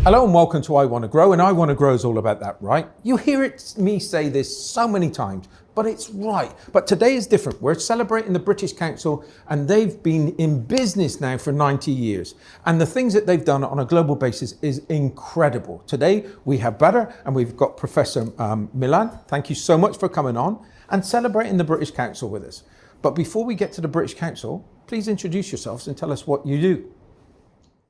Hello and welcome to I Want to Grow, and I Want to Grow is all about that, right? You hear me say this so many times, but it's right. But today is different. We're celebrating the British Council, and they've been in business now for 90 years. And the things that they've done on a global basis is incredible. Today we have Badr, and we've got Professor Milan. Thank you so much for coming on and celebrating the British Council with us. But before we get to the British Council, please introduce yourselves and tell us what you do.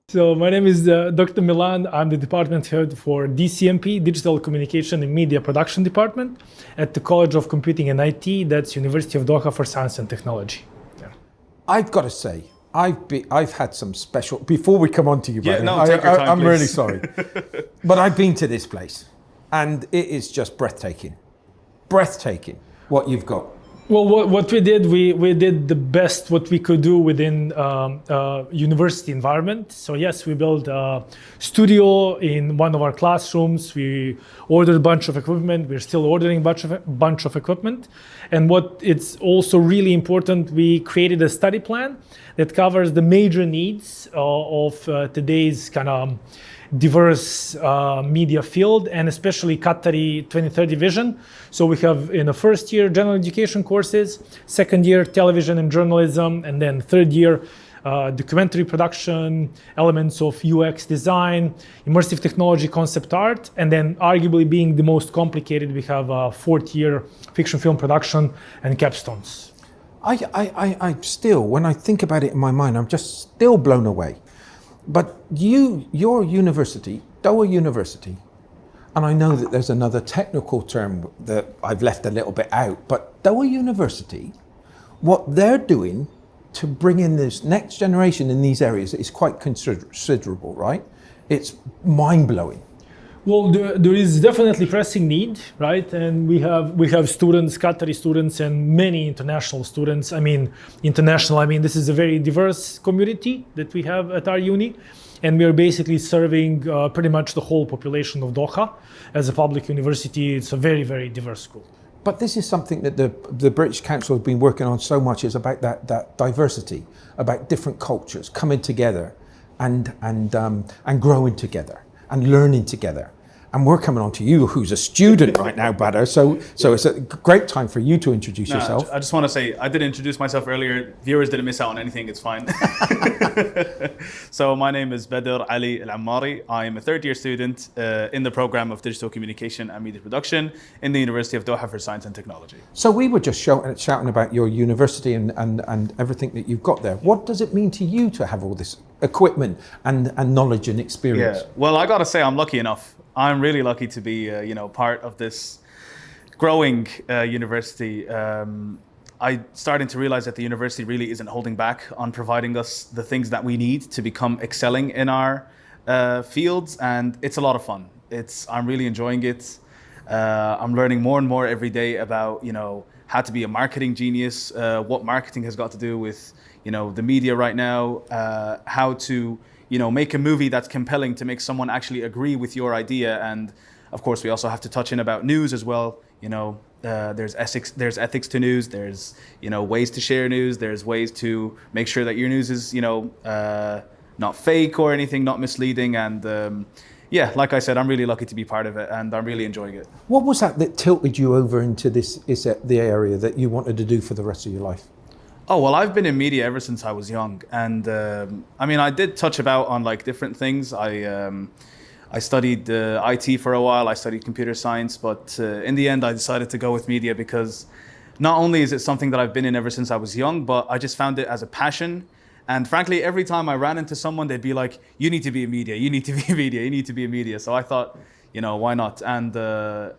So my name is Dr. Milan. I'm the department head for DCMP, Digital Communication and Media Production Department at the College of Computing and IT. That's University of Doha for Science and Technology. Yeah. I've got to say, I've had some special, before we come on to you, yeah, Badr, no, take your time, I'm please. really sorry. But I've been to this place and it is just breathtaking. Breathtaking what you've got. Well, what we did, we did the best what we could do within university environment. So yes, we built a studio in one of our classrooms. We ordered a bunch of equipment. We're still ordering a bunch of equipment. And what it's also really important, we created a study plan that covers the major needs of today's kind of diverse media field, and especially Qatari 2030 vision. So we have in the first year general education courses, second year television and journalism, and then third year documentary production, elements of UX design, immersive technology, concept art, and then arguably being the most complicated, we have fourth year fiction film production and capstones. I still, when I think about it in my mind, I'm just still blown away. But your university, 𝗚𝘂𝗲𝘁 University, and I know that there's another technical term that I've left a little bit out, but 𝗚𝘂𝗲 University, what they're doing to bring in this next generation in these areas is quite considerable, right? It's mind-blowing. Well, there is definitely pressing need, right? And we have students, Qatari students, and many international students. I mean, this is a very diverse community that we have at our uni. And we are basically serving pretty much the whole population of Doha. As a public university, it's a very, very diverse school. But this is something that the British Council has been working on so much, is about that diversity, about different cultures coming together and growing together and learning together. And we're coming on to you, who's a student right now, Badr. So it's a great time for you to introduce yourself. I just want to say, I did introduce myself earlier. Viewers didn't miss out on anything. It's fine. So my name is Badr Ali Alamari. I am a third-year student in the program of Digital Communication and Media Production in the University of Doha for Science and Technology. So we were just shouting about your university and everything that you've got there. What does it mean to you to have all this equipment and knowledge and experience? Yeah. Well, I got to say, I'm lucky enough. I'm really lucky to be, part of this growing university. I'm starting to realize that the university really isn't holding back on providing us the things that we need to become excelling in our fields, and it's a lot of fun. I'm really enjoying it. I'm learning more and more every day about, how to be a marketing genius, what marketing has got to do with, the media right now, how to make a movie that's compelling to make someone actually agree with your idea. And of course, we also have to touch in about news as well. There's ethics to news. There's, ways to share news. There's ways to make sure that your news is, not fake or anything, not misleading. And like I said, I'm really lucky to be part of it, and I'm really enjoying it. What was that tilted you over into the area that you wanted to do for the rest of your life? Oh, well, I've been in media ever since I was young. And I did touch about on different things. I studied IT for a while. I studied computer science. But in the end, I decided to go with media because not only is it something that I've been in ever since I was young, but I just found it as a passion. And frankly, every time I ran into someone, they'd be like, you need to be in media. You need to be in media. You need to be in media. So I thought, why not? And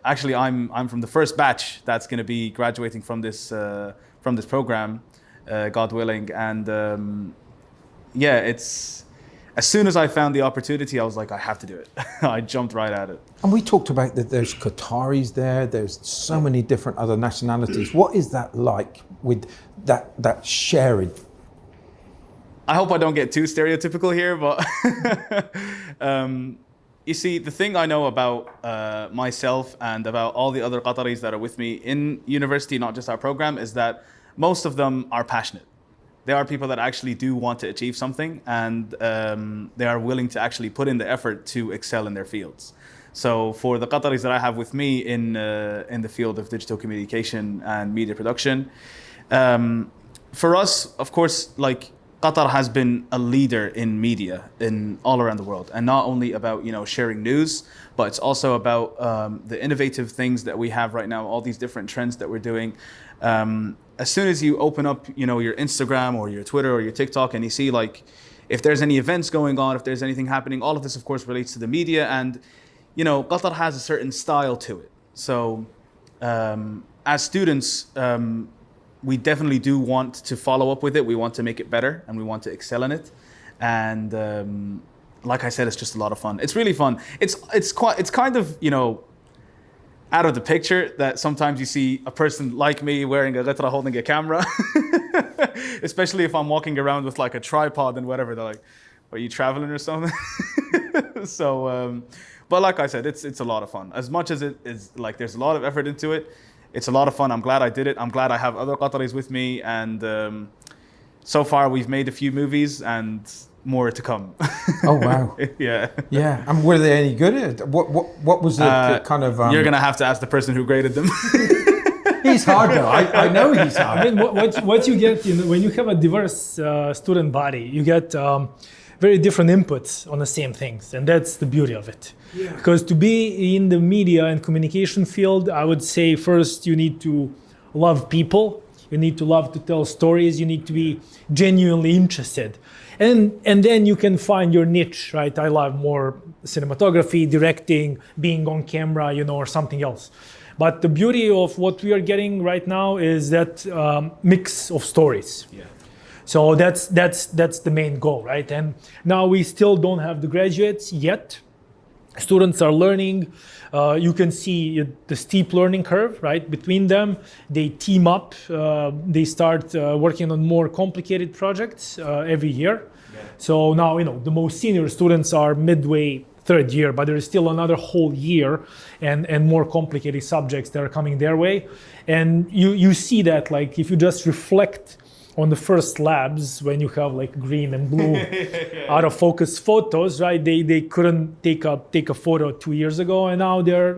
actually, I'm from the first batch that's going to be graduating from this program, God willing. And yeah, it's as soon as I found the opportunity, I was like, I have to do it. I jumped right at it. And we talked about that there's Qataris there, there's so many different other nationalities. What is that like with that sharing? I hope I don't get too stereotypical here, but you see, the thing I know about myself and about all the other Qataris that are with me in university, not just our program, is that most of them are passionate. They are people that actually do want to achieve something, and they are willing to actually put in the effort to excel in their fields. So for the Qataris that I have with me in the field of digital communication and media production, for us, of course, like Qatar has been a leader in media in all around the world, and not only about sharing news, but it's also about the innovative things that we have right now, all these different trends that we're doing. As soon as you open up, your Instagram or your Twitter or your TikTok, and you see like if there's any events going on, if there's anything happening, all of this, of course, relates to the media, and Qatar has a certain style to it. So as students, we definitely do want to follow up with it. We want to make it better, and we want to excel in it. And like I said, it's just a lot of fun. It's really fun. It's kind of out of the picture that sometimes you see a person like me wearing a ghitra holding a camera, especially if I'm walking around with like a tripod and whatever. They're like, "Are you traveling or something?" So, but like I said, it's a lot of fun. As much as it is like there's a lot of effort into it, it's a lot of fun. I'm glad I did it. I'm glad I have other Qataris with me, and so far we've made a few movies and more to come. Oh wow! Yeah. Yeah. And were they any good? What was the kind of? You're gonna have to ask the person who graded them. He's hard though. I know he's hard. I mean, what you get when you have a diverse student body, you get very different inputs on the same things, and that's the beauty of it. Yeah. Because to be in the media and communication field, I would say first you need to love people, you need to love to tell stories, you need to be genuinely interested. And then you can find your niche, right? I love more cinematography, directing, being on camera, or something else. But the beauty of what we are getting right now is that mix of stories. Yeah. So that's the main goal, right? And now we still don't have the graduates yet. Students are learning. You can see the steep learning curve, right? Between them, they team up. They start working on more complicated projects every year. Yeah. So now, the most senior students are midway third year, but there is still another whole year and more complicated subjects that are coming their way. And you see that, like, if you just reflect on the first labs, when you have like green and blue out of focus photos, right? They couldn't take a photo 2 years ago, and now they're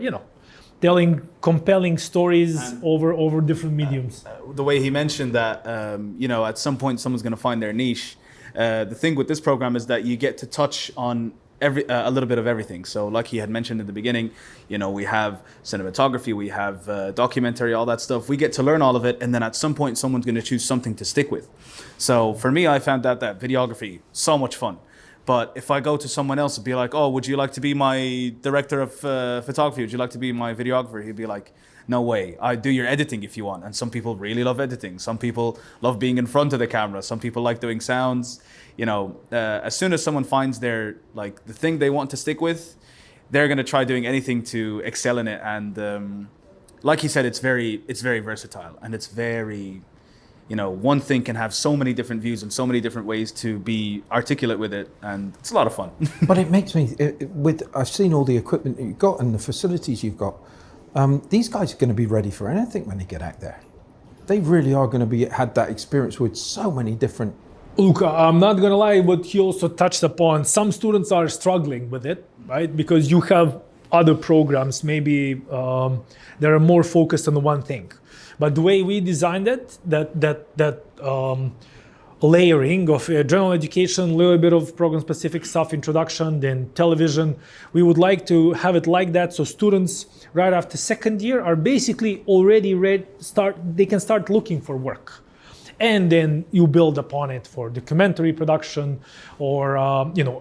telling compelling stories over different mediums. The way he mentioned that, at some point someone's going to find their niche. The thing with this program is that you get to touch on a little bit of everything. So like he had mentioned in the beginning, we have cinematography, we have documentary, all that stuff. We get to learn all of it, and then at some point someone's going to choose something to stick with. So for me, I found that videography, so much fun. But if I go to someone else and be like, "Oh, would you like to be my director of photography? Would you like to be my videographer?" He'd be like, "No way. I do your editing if you want." And some people really love editing. Some people love being in front of the camera. Some people like doing sounds. As soon as someone finds the thing they want to stick with, they're going to try doing anything to excel in it. And like he said, it's very versatile, and it's very, one thing can have so many different views and so many different ways to be articulate with it, and it's a lot of fun. But it makes me, I've seen all the equipment that you've got and the facilities you've got. These guys are going to be ready for anything when they get out there. They really are going to had that experience with so many different. Look, I'm not going to lie, what he also touched upon, some students are struggling with it, right? Because you have other programs, maybe that are more focused on one thing. But the way we designed it, that layering of general education, a little bit of program-specific stuff, introduction, then television, we would like to have it like that, so students right after second year are basically already ready. They can start looking for work. and then you build upon it for documentary production or,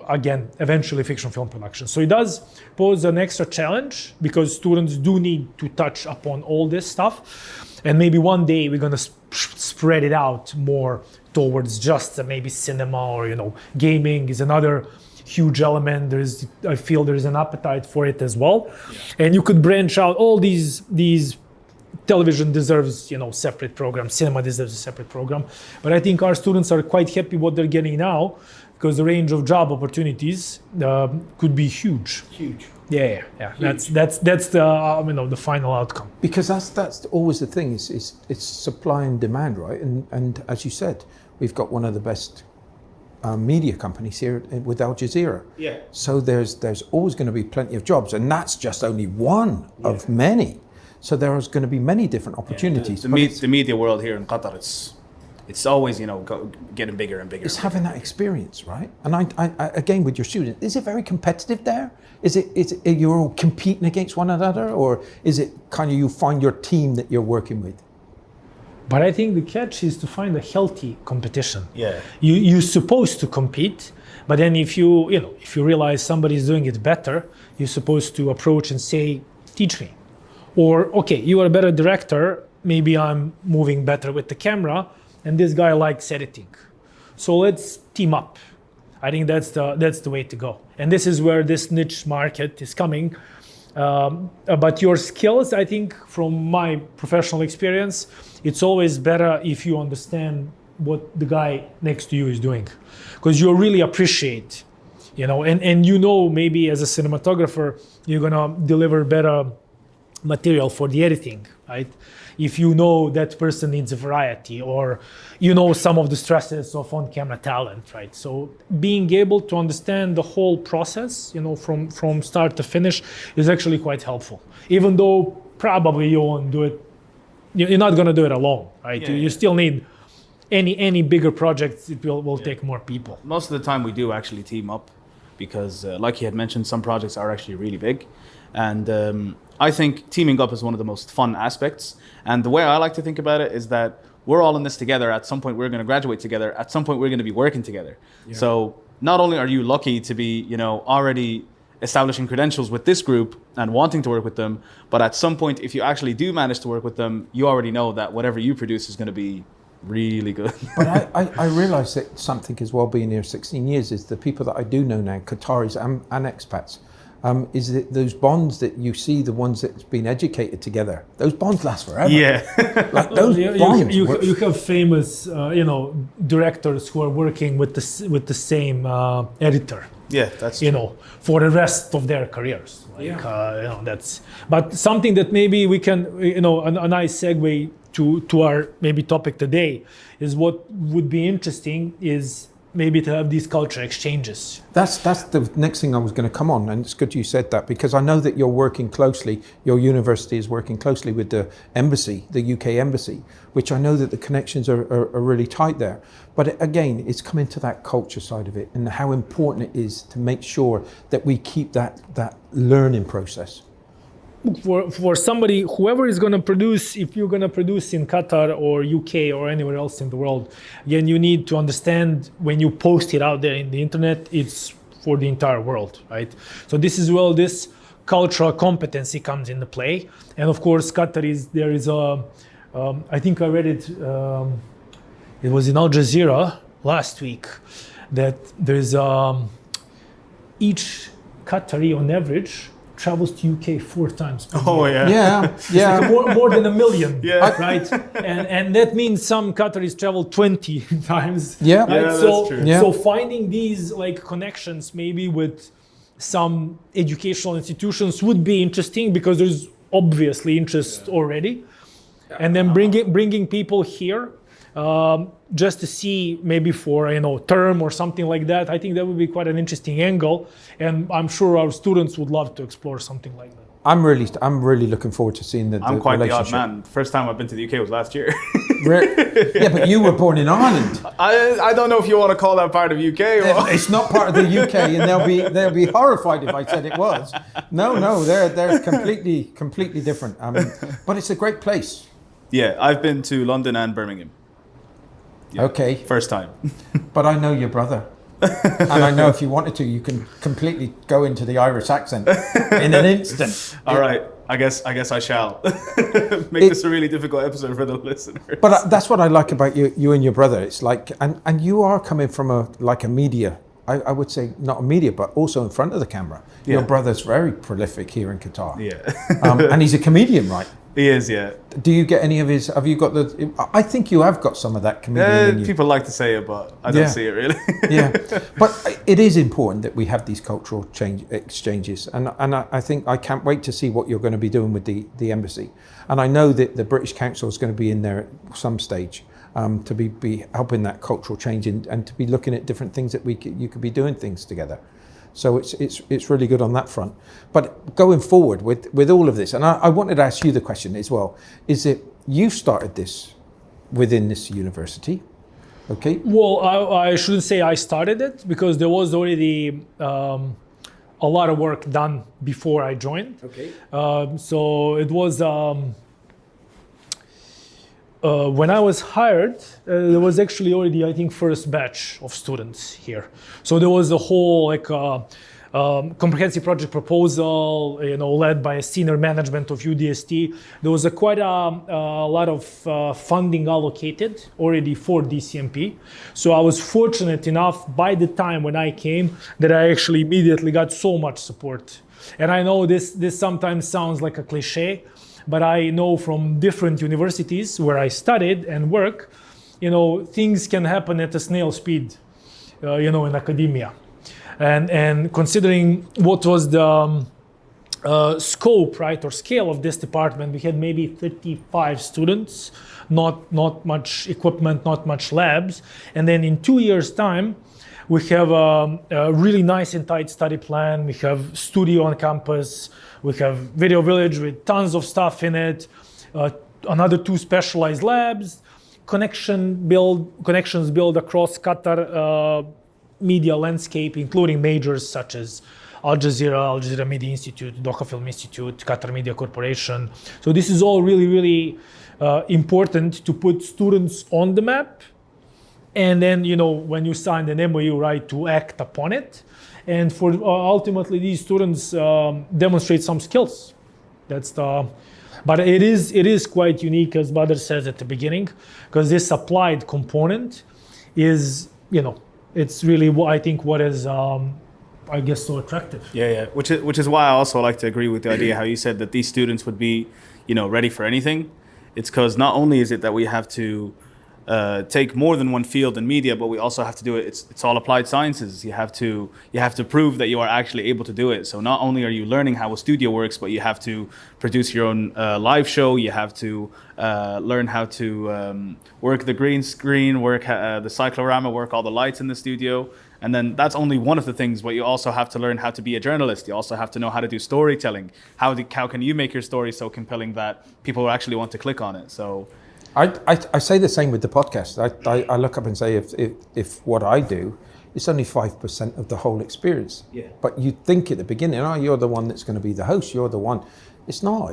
again, eventually fiction film production. So it does pose an extra challenge because students do need to touch upon all this stuff. And maybe one day we're going to spread it out more towards just maybe cinema or, gaming is another huge element. I feel there's an appetite for it as well. Yeah. And you could branch out all these television deserves, separate program, cinema deserves a separate program. But I think our students are quite happy what they're getting now because the range of job opportunities could be huge. Huge. Yeah. Huge. That's the final outcome. Because that's always the thing is it's supply and demand, right? And as you said, we've got one of the best media companies here with 𝗚𝘂𝗲𝘁s. Yeah. So there's always going to be plenty of jobs, and that's just only one of many. So there's going to be many different opportunities. The media world here in Qatar, it's always getting bigger and bigger. It's having that experience, right? And I again with your students, is it very competitive there? Is it you're all competing against one another, or is it kind of you find your team that you're working with? But I think the catch is to find a healthy competition. Yeah. You're supposed to compete, but then if you realize somebody's doing it better, you're supposed to approach and say, teach me. Or, okay, you are a better director, maybe I'm moving better with the camera, and this guy likes editing. So let's team up. I think that's the way to go. And this is where this niche market is coming. But your skills, I think, from my professional experience, it's always better if you understand what the guy next to you is doing. Because you really appreciate, and maybe as a cinematographer, you're going to deliver better material for the editing, right? If you know that person needs a variety, or some of the stresses of on-camera talent, right? So being able to understand the whole process, from start to finish is actually quite helpful. Even though probably you won't do it, you're not going to do it alone, right? You still need any bigger projects. It will take more people. Most of the time we do actually team up because, like you had mentioned, some projects are actually really big, and I think teaming up is one of the most fun aspects. And the way I like to think about it is that we're all in this together. At some point, we're going to graduate together. At some point, we're going to be working together. Yeah. So not only are you lucky to be, already establishing credentials with this group and wanting to work with them, but at some point, if you actually do manage to work with them, you already know that whatever you produce is going to be really good. But I realize that something as well, being here 16 years, is the people that I do know now, Qataris and expats, is that those bonds that you see, the ones that's been educated together, those bonds last forever. Yeah. Like those bonds. You have famous, directors who are working with the same editor. Yeah, that's true. For the rest of their careers. But something that maybe we can, a nice segue to our maybe topic today is what would be interesting is maybe to have these culture exchanges. That's the next thing I was going to come on, and it's good you said that, because I know that you're working closely, your university is working closely with the embassy, the UK embassy, which I know that the connections are really tight there. But again, it's coming to that culture side of it and how important it is to make sure that we keep that learning process. For somebody, whoever is going to produce, if you're going to produce in Qatar or UK or anywhere else in the world, again, you need to understand when you post it out there in the internet, it's for the entire world, right? So this is where this cultural competency comes into play. And of course, there is a, I think I read it, it was in Al-Jazeera last week, that there's each Qatari on average travels to UK 4 times per year. Oh yeah. Yeah. Like more than 1 million, yeah. right? And that means some Qataris travel 20 times. Yeah, right? Yeah, So, that's true. Yeah. so finding these connections maybe with some educational institutions would be interesting because there's obviously interest already. And then bringing people here just to see maybe for term or something like that. I think that would be quite an interesting angle, and I'm sure our students would love to explore something like that. I'm really looking forward to seeing the I'm quite the odd relationship. man. First time I've been to the UK was last year. Yeah, but you were born in Ireland. I don't know if you want to call that part of UK or It's not part of the UK, and they'll be horrified if I said it was. No, they're completely different. But it's a great place. Yeah, I've been to London and Birmingham. Yeah. Okay. First time. But I know your brother. And I know if you wanted to, you can completely go into the Irish accent in an instant. All right. I guess I shall. Make this a really difficult episode for the listeners. But that's what I like about you and your brother. It's like, and you are coming from a media, I would say not a media, but also in front of the camera. Yeah. Your brother's very prolific here in Qatar. Yeah. And he's a comedian, right? He is, yeah. Do you get any of his, have you got I think you have got some of that comedian in you. People like to say it, but I don't see it really. Yeah, but it is important that we have these cultural exchanges, and I think I can't wait to see what you're going to be doing with the embassy. And I know that the British Council is going to be in there at some stage to be helping that cultural change and to be looking at different things that you could be doing things together. So it's really good on that front. But going forward with all of this, and I wanted to ask you the question as well, is that you've started this within this university, okay? Well, I shouldn't say I started it, because there was already a lot of work done before I joined. Okay. So it was when I was hired, there was actually already, I think, first batch of students here. So there was a whole comprehensive project proposal, led by a senior management of UDST. There was quite a lot of funding allocated already for DCMP. So I was fortunate enough by the time when I came that I actually immediately got so much support. And I know this sometimes sounds like a cliche, but I know from different universities where I studied and work, things can happen at a snail speed, in academia. And considering what was the scope, right, or scale of this department, we had maybe 35 students, not much equipment, not much labs. And then in 2 years' time, we have a really nice and tight study plan. We have studio on campus. We have video village with tons of stuff in it. Another 2 specialized labs. Connections built across Qatar media landscape, including majors such as Al Jazeera Media Institute, Doha Film Institute, Qatar Media Corporation. So this is all really, really important to put students on the map. And then, when you sign an MOU, right, to act upon it. And for ultimately these students demonstrate some skills. But it is quite unique, as Badr says at the beginning, because this applied component is, it's really what I think what is, I guess, so attractive. Yeah. Which is why I also like to agree with the idea how you said that these students would be, ready for anything. It's because not only is it that we have to take more than one field in media, but we also have to do it. It's all applied sciences. You have to prove that you are actually able to do it. So not only are you learning how a studio works, but you have to produce your own live show. You have to learn how to work the green screen, work the cyclorama, work all the lights in the studio. And then that's only one of the things, but you also have to learn how to be a journalist. You also have to know how to do storytelling. How can you make your story so compelling that people actually want to click on it? So I say the same with the podcast. I look up and say if what I do, it's only 5% of the whole experience. Yeah. But you think at the beginning, you're the one that's going to be the host. You're the one. It's not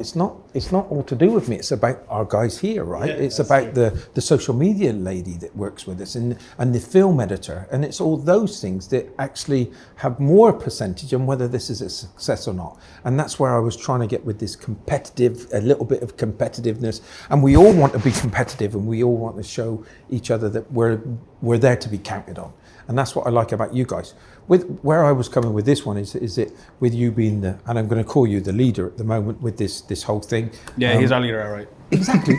all to do with me. It's about our guys here, right? Yeah, it's about the social media lady that works with us and the film editor. And it's all those things that actually have more percentage on whether this is a success or not. And that's where I was trying to get with this a little bit of competitiveness. And we all want to be competitive and we all want to show each other that we're there to be counted on. And that's what I like about you guys. Where I was coming with this one is that with you being and I'm going to call you the leader at the moment with this whole thing. Yeah, he's our leader, all right. Exactly.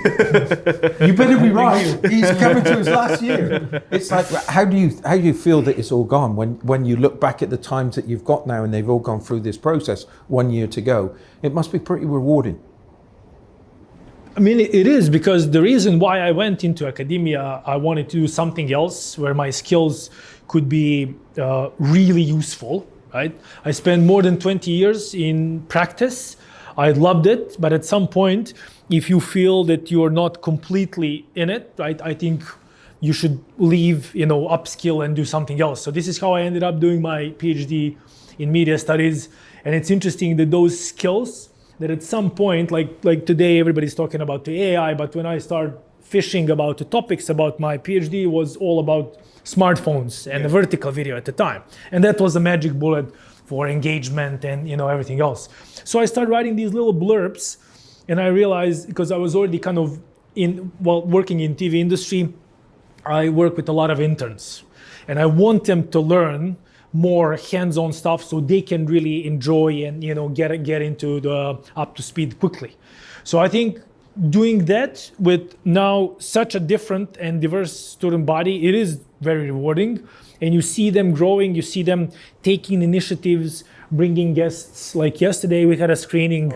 You better be right. He's coming to his last year. It's like, how do you feel that it's all gone when you look back at the times that you've got now and they've all gone through this process 1 year to go? It must be pretty rewarding. I mean, it is, because the reason why I went into academia, I wanted to do something else where my skills could be really useful, right? I spent more than 20 years in practice. I loved it, but at some point, if you feel that you're not completely in it, right, I think you should leave, upskill and do something else. So this is how I ended up doing my PhD in media studies. And it's interesting that those skills that at some point, like today, everybody's talking about the AI, but when I start fishing about the topics about my PhD was all about smartphones and the vertical video at the time. And that was a magic bullet for engagement and everything else. So I started writing these little blurbs, and I realized, because I was already kind of working in TV industry, I work with a lot of interns, and I want them to learn more hands-on stuff so they can really enjoy and get into the up to speed quickly. So I think doing that with now such a different and diverse student body, it is very rewarding, and you see them growing, you see them taking initiatives, bringing guests. Like yesterday we had a screening.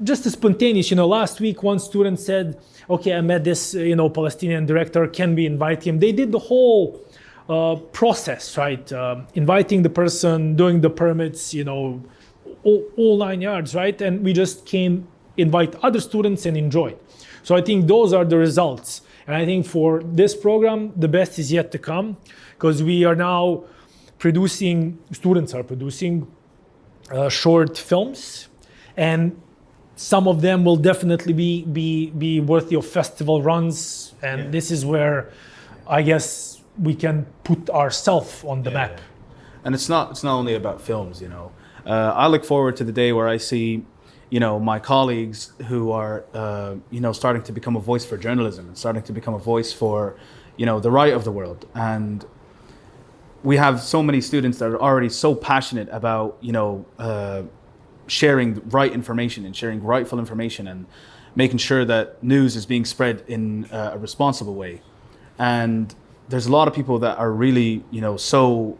Just a spontaneous, last week one student said, okay, I met this Palestinian director, can we invite him? They did the whole process, right? Inviting the person, doing the permits, all 9 yards, right? And we just came, invite other students and enjoy. So I think those are the results. And I think for this program, the best is yet to come, because we are now students are producing short films, and some of them will definitely be worthy of festival runs. And this is where I guess we can put ourselves on the map. And it's not only about films, I look forward to the day where I see my colleagues who are starting to become a voice for journalism and starting to become a voice for the right of the world. And we have so many students that are already so passionate about sharing right information and sharing rightful information and making sure that news is being spread in a responsible way. And there's a lot of people that are really, so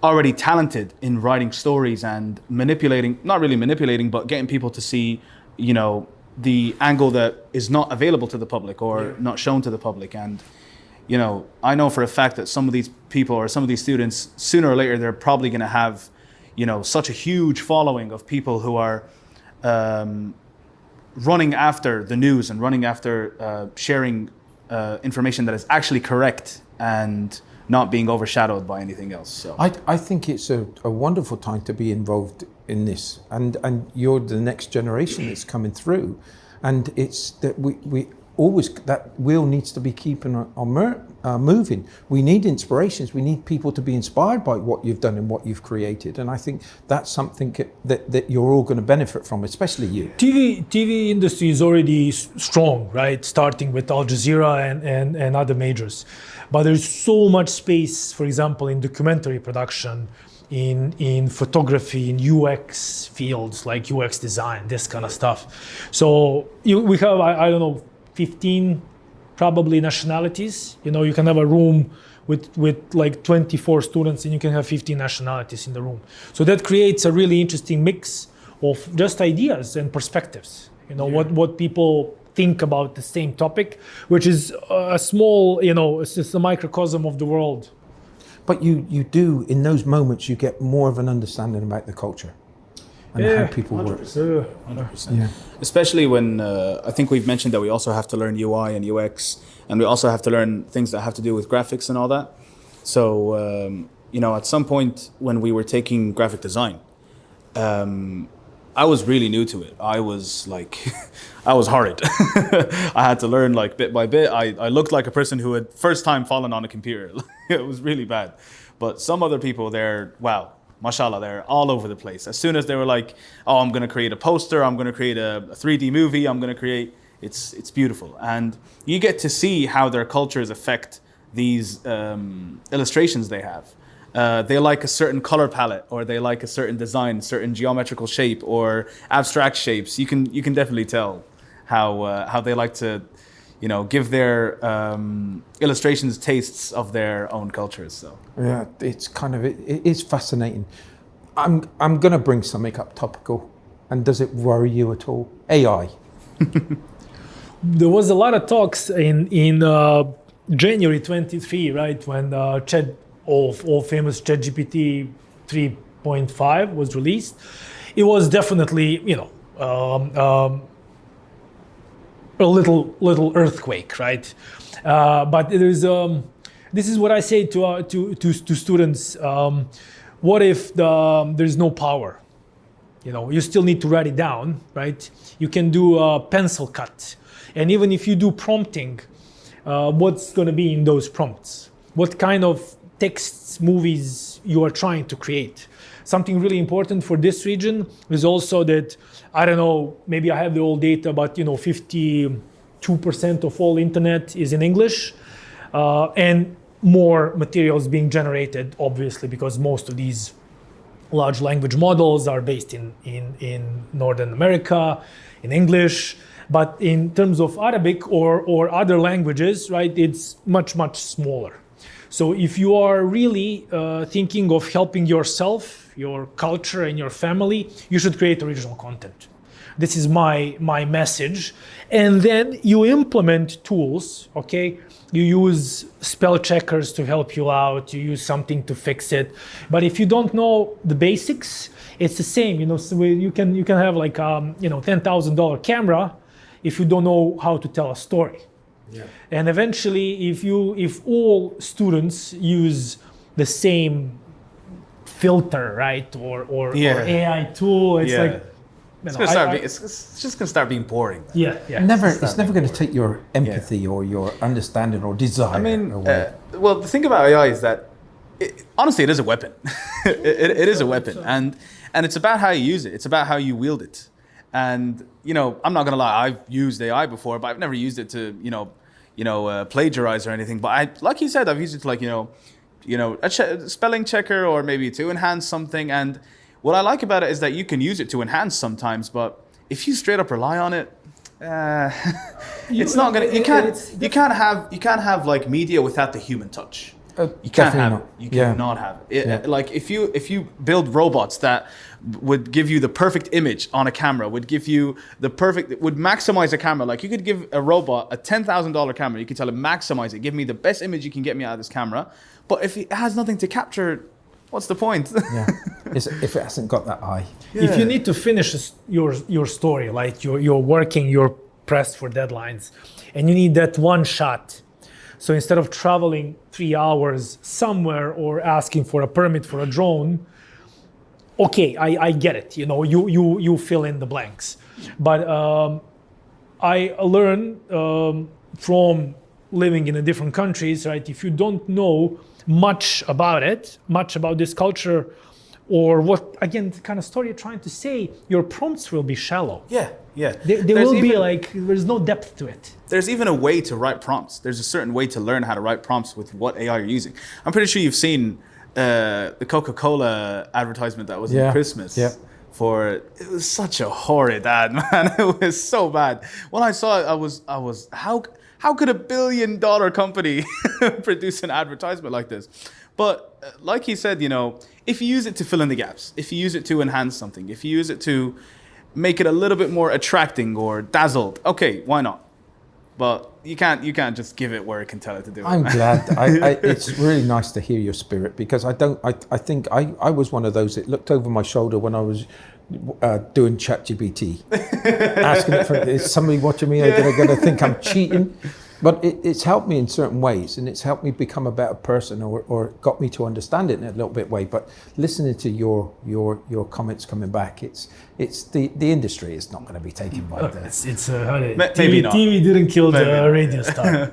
already talented in writing stories and not really manipulating, but getting people to see, the angle that is not available to the public or not shown to the public. And, I know for a fact that some of these people or some of these students, sooner or later, they're probably going to have such a huge following of people who are running after the news and running after sharing information that is actually correct and not being overshadowed by anything else. So I think it's a wonderful time to be involved in this, and you're the next generation that's coming through, and it's that we always, that wheel needs to be keeping on moving. We need inspirations. We need people to be inspired by what you've done and what you've created. And I think that's something that you're all going to benefit from, especially you. TV industry is already strong, right? Starting with Al Jazeera and other majors. But there's so much space, for example, in documentary production, in photography, in UX fields like UX design, this kind of stuff. So we have, I don't know, 15 probably nationalities. You can have a room with like 24 students and you can have 15 nationalities in the room. So that creates a really interesting mix of just ideas and perspectives. What people think about the same topic, which is a small, it's just a microcosm of the world. But you do, in those moments, you get more of an understanding about the culture and how people 100%, work. 100%. Yeah. Especially when I think we've mentioned that we also have to learn UI and UX, and we also have to learn things that have to do with graphics and all that. So, at some point when we were taking graphic design, I was really new to it. I was like, I was horrid. I had to learn like bit by bit. I looked like a person who had first time fallen on a computer. It was really bad. But some other people, wow, mashallah, they're all over the place. As soon as they were like, oh, I'm going to create a poster, I'm going to create a 3D movie, I'm going to create, it's beautiful. And you get to see how their cultures affect these illustrations they have. They like a certain color palette, or they like a certain design, certain geometrical shape, or abstract shapes. You can definitely tell how they like to, give their illustrations tastes of their own cultures. So Yeah, it's kind of, it is fascinating. I'm going to bring something up topical, and does it worry you at all? AI. There was a lot of talks in January 23, right, when all famous ChatGPT 3.5 was released. It was definitely, a little earthquake, right? But there's this is what I say to students. What if there's no power? You know, you still need to write it down, right? You can do a pencil cut. And even if you do prompting, what's going to be in those prompts? What kind of texts, movies you are trying to create? Something really important for this region is also that, I don't know, maybe I have the old data, but 52% of all internet is in English, and more materials being generated, obviously, because most of these large language models are based in Northern America, in English. But in terms of Arabic or other languages, right, it's much, much smaller. So if you are really thinking of helping yourself, your culture, and your family, you should create original content. This is my message. And then you implement tools, okay? You use spell checkers to help you out. You use something to fix it. But if you don't know the basics, it's the same. So you can have like $10,000 camera if you don't know how to tell a story. Yeah. And eventually, if all students use the same filter, right, or AI tool, it's like it's just gonna start being boring. Yeah. It's never going to take your empathy or your understanding or desire. I mean, well, the thing about AI is that honestly, it is a weapon. it is a weapon, and it's about how you use it. It's about how you wield it. And I'm not gonna lie, I've used AI before, but I've never used it to plagiarize or anything. But like you said, I've used it to a spelling checker or maybe to enhance something. And what I like about it is that you can use it to enhance sometimes, but if you straight up rely on it, it's not gonna. You can't have like media without the human touch. You can't have it. You cannot have it. Like if you build robots that would give you the perfect image on a camera, would maximize a camera. Like you could give a robot a $10,000 camera, you could tell it maximize it, give me the best image you can get me out of this camera. But if it has nothing to capture, what's the point? If it hasn't got that eye. If you need to finish your story, like you're working, you're pressed for deadlines, and you need that one shot. So instead of traveling 3 hours somewhere or asking for a permit for a drone, okay, I get it. You fill in the blanks. But I learned from living in different countries, right? If you don't know much about this culture, or what, again, the kind of story you're trying to say, your prompts will be shallow. Yeah. They will be like, there's no depth to it. There's even a way to write prompts. There's a certain way to learn how to write prompts with what AI you're using. I'm pretty sure you've seen the Coca-Cola advertisement that was in Christmas. Yeah. It was such a horrid ad, man. It was so bad. When I saw it, I was how could $1 billion company produce an advertisement like this? But like he said, if you use it to fill in the gaps, if you use it to enhance something, if you use it to make it a little bit more attracting or dazzled, okay, why not? But you can't just give it where it can tell it to do it. I'm glad. It's really nice to hear your spirit, because I think I was one of those that looked over my shoulder when I was doing ChatGPT, asking it for, is somebody watching me? Are they going to think I'm cheating? But it's helped me in certain ways, and it's helped me become a better person, or got me to understand it in a little bit way. But listening to your comments coming back, it's the industry is not going to be taken by this. Maybe not. TV didn't kill the radio star,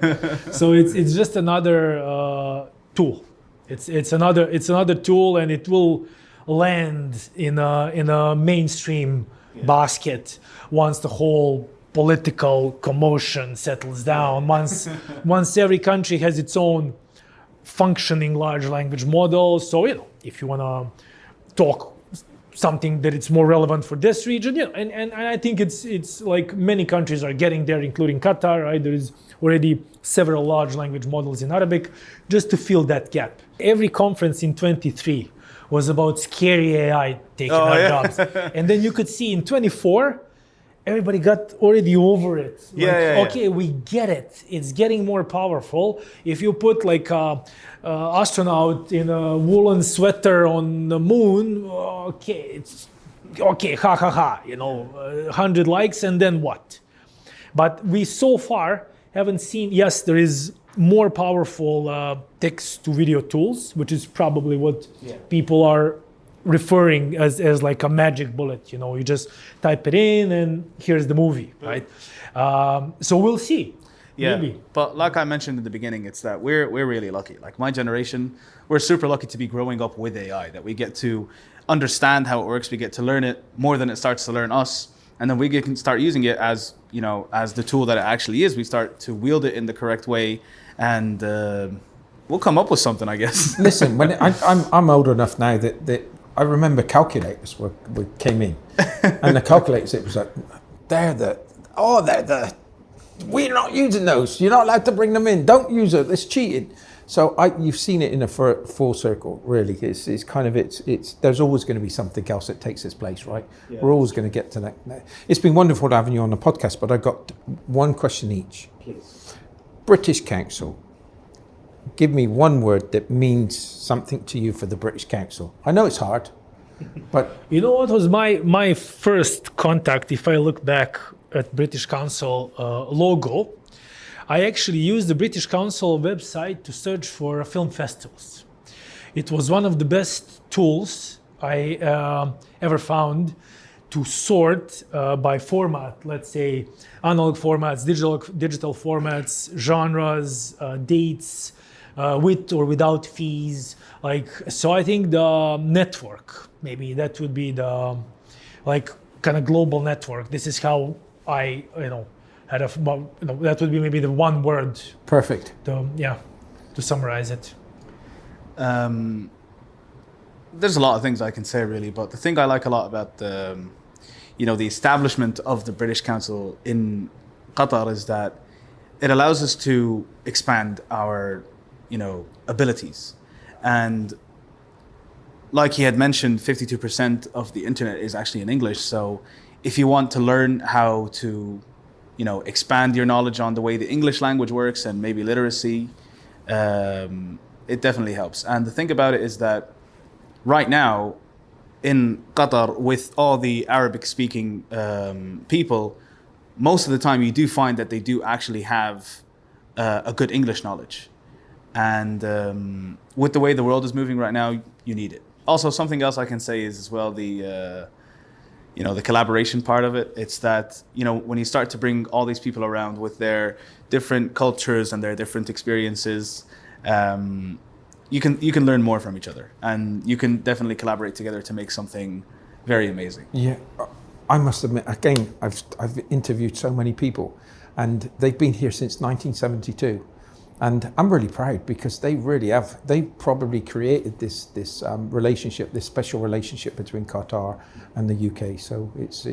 so it's just another tool. It's another tool, and it will land in a mainstream basket once the whole political commotion settles down, once every country has its own functioning large language model. So if you want to talk something that it's more relevant for this region, and I think it's like many countries are getting there, including Qatar, right? There is already several large language models in Arabic, just to fill that gap. Every conference in 23 was about scary AI taking our jobs, and then you could see in 24. Everybody got already over it. Okay, we get it. It's getting more powerful. If you put like a astronaut in a woolen sweater on the moon, ha, 100 likes, and then what? But we so far haven't seen, yes, there is more powerful text to video tools, which is probably what people are referring as like a magic bullet. You know, you just type it in and here's the movie, right? So we'll see. Yeah, Maybe. but like I mentioned in the beginning, it's that we're really lucky. Like my generation, we're super lucky to be growing up with AI, that we get to understand how it works, we get to learn it more than it starts to learn us, and then we can start using it as, you know, as the tool that it actually is. We start to wield it in the correct way, and we'll come up with something, I guess. Listen, when I'm old enough now that I remember calculators came in, and the calculators, it was like, we're not using those. You're not allowed to bring them in. Don't use it. It's cheating. So you've seen it in a full circle. Really, it's kind of it's. There's always going to be something else that takes its place, right? Yeah. We're always going to get to that. It's been wonderful having you on the podcast, but I got one question each. Please. British Council. Give me one word that means something to you for the British Council. I know it's hard, but you know what was my first contact? If I look back at British Council logo, I actually used the British Council website to search for film festivals. It was one of the best tools I ever found to sort by format, let's say analog formats, digital formats, genres, dates, with or without fees. Like, so I think the network, maybe that would be the like kind of global network. This is how I, had that would be maybe the one word. Perfect. To summarize it. There's a lot of things I can say really, but the thing I like a lot about the establishment of the British Council in Qatar is that it allows us to expand our, abilities. And like he had mentioned, 52% of the internet is actually in English. So if you want to learn how to, expand your knowledge on the way the English language works and maybe literacy, it definitely helps. And the thing about it is that right now in Qatar, with all the Arabic speaking people, most of the time you do find that they do actually have a good English knowledge. And with the way the world is moving right now, you need it. Also, something else I can say is as well the collaboration part of it. It's that, when you start to bring all these people around with their different cultures and their different experiences, you can learn more from each other, and you can definitely collaborate together to make something very amazing. Yeah, I must admit, again, I've interviewed so many people, and they've been here since 1972. And I'm really proud because they really have. They probably created this relationship, this special relationship between Qatar and the UK. So it's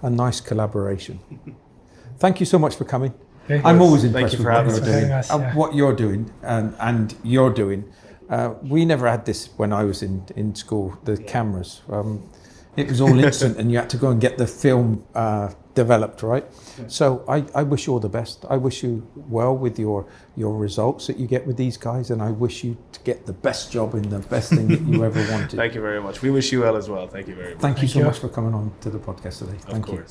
a nice collaboration. Thank you so much for coming. I'm always impressed with what you're doing, what you're doing, and you're doing. We never had this when I was in school. The cameras. It was all instant, and you had to go and get the film developed, right? So I wish you all the best. I wish you well with your results that you get with these guys, and I wish you to get the best job in the best thing that you ever wanted. Thank you very much. We wish you well as well. Thank you very much. Thank you so much for coming on to the podcast today. Thank you.